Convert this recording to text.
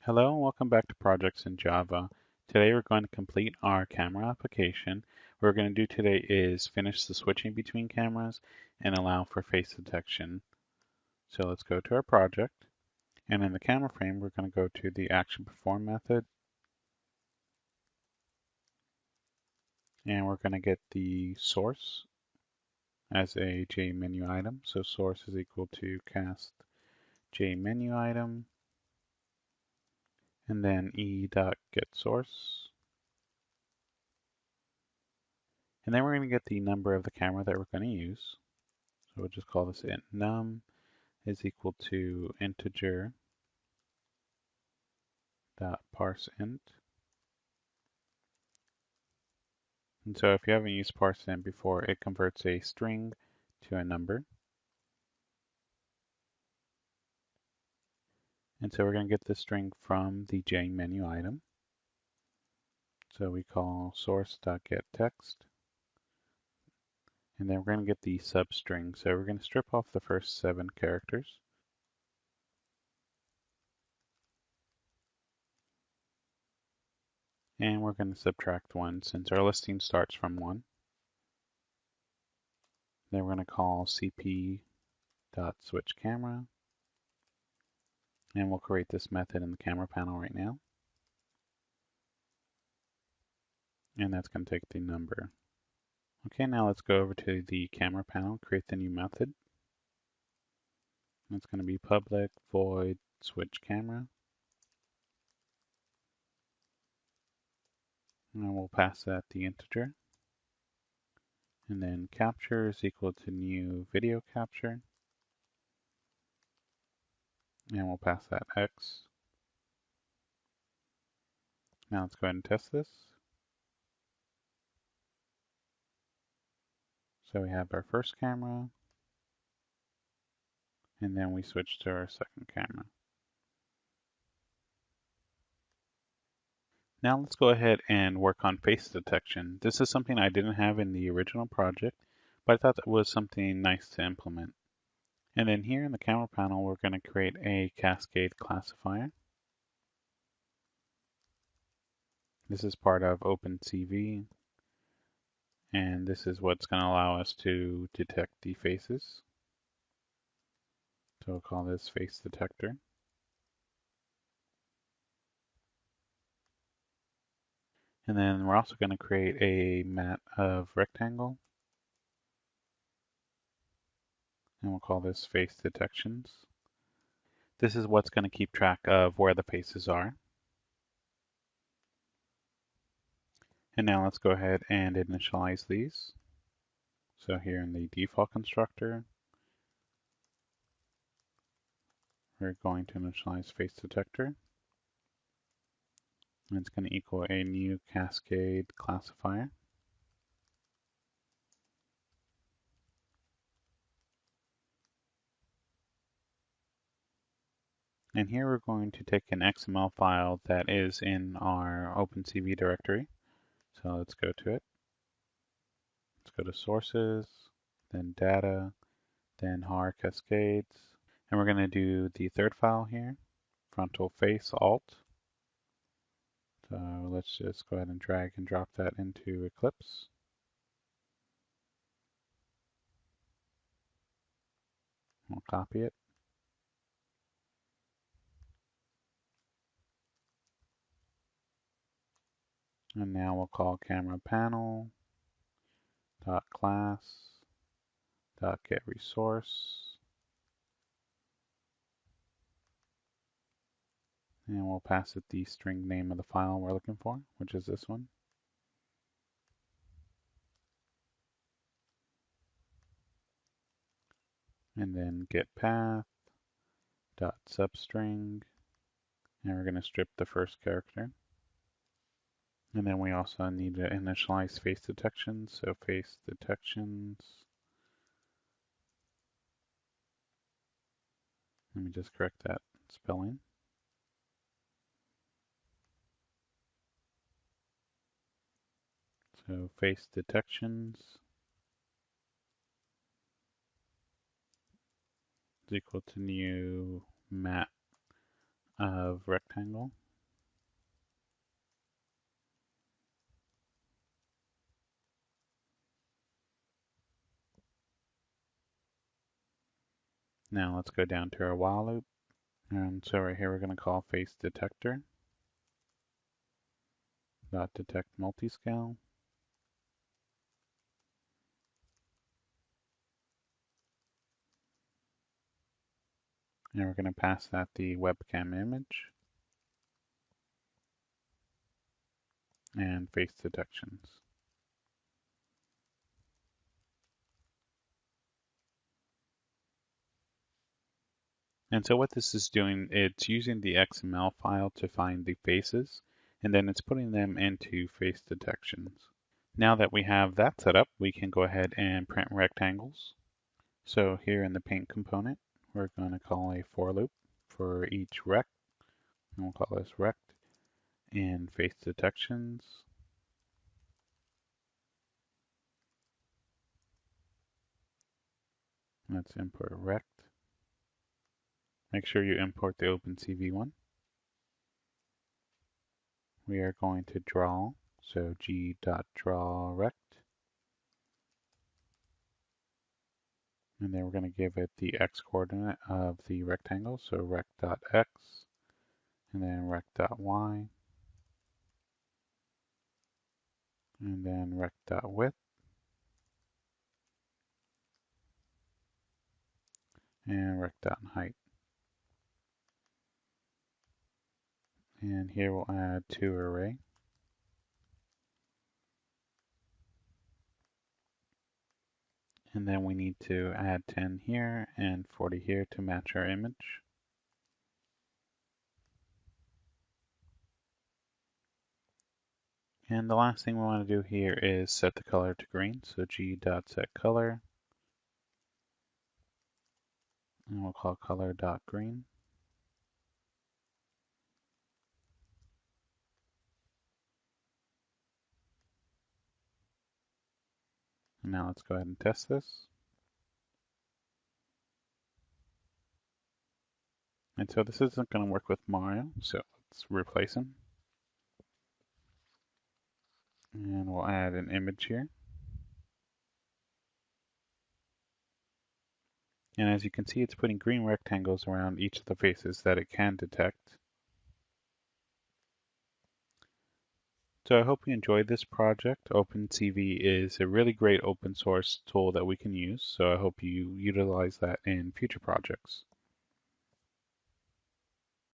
Hello and welcome back to Projects in Java. Today we're going to complete our camera application. What we're going to do today is finish the switching between cameras and allow for face detection. So let's go to our project, and in the camera frame we're going to go to the action perform method, and we're going to get the source as a JMenu item. So source is equal to cast JMenu item, and then e.getSource. And then we're going to get the number of the camera that we're going to use. So we'll just call this int num is equal to integer dot parseInt. And so if you haven't used parseInt before, it converts a string to a number. And so we're going to get the string from the JMenu item. So we call source.getText. And then we're going to get the substring. So we're going to strip off the first 7 characters. And we're going to subtract 1 since our listing starts from 1. Then we're going to call cp.switchCamera. And we'll create this method in the camera panel right now. And that's going to take the number. Okay, now let's go over to the camera panel, create the new method. It's going to be public void switch camera. And we'll pass that the integer. And then capture is equal to new video capture. And we'll pass that x. Now let's go ahead and test this. So we have our first camera, and then we switch to our second camera. Now let's go ahead and work on face detection. This is something I didn't have in the original project, but I thought that was something nice to implement. And then here in the camera panel, we're going to create a cascade classifier. This is part of OpenCV, and this is what's going to allow us to detect the faces. So we'll call this face detector. And then we're also going to create a mat of rectangle, and we'll call this face detections. This is what's going to keep track of where the faces are. And now let's go ahead and initialize these. So here in the default constructor, we're going to initialize face detector. And it's going to equal a new cascade classifier. And here we're going to take an XML file that is in our OpenCV directory. So let's go to it. Let's go to sources, then data, then har cascades. And we're going to do the third file here, frontal face alt. So let's just go ahead and drag and drop that into Eclipse. We'll copy it. And now we'll call camera panel dot class dot get resource. And we'll pass it the string name of the file we're looking for, which is this one. And then get path dot substring. And we're going to strip the first character. And then we also need to initialize face detection. So face detections. Let me just correct that spelling. So face detections is equal to new mat of rectangle. Now let's go down to our while loop. And so right here we're going to call face detector dot detect multiscale. And we're going to pass that the webcam image and face detections. And so what this is doing, it's using the XML file to find the faces, and then it's putting them into face detections. Now that we have that set up, we can go ahead and print rectangles. So here in the paint component, we're going to call a for loop for each rect, and we'll call this rect, and face detections. Let's import rect. Make sure you import the OpenCV one. We are going to draw, so g.drawRect. And then we're going to give it the x coordinate of the rectangle, so rect.x, and then rect.y, and then rect.width, and rect.height. And here we'll add to array. And then we need to add 10 here and 40 here to match our image. And the last thing we want to do here is set the color to green. So g.setColor, and we'll call color.green. And now let's go ahead and test this. And so this isn't going to work with Mario, so let's replace him. And we'll add an image here. And as you can see, it's putting green rectangles around each of the faces that it can detect. So I hope you enjoyed this project. OpenCV is a really great open source tool that we can use, so I hope you utilize that in future projects.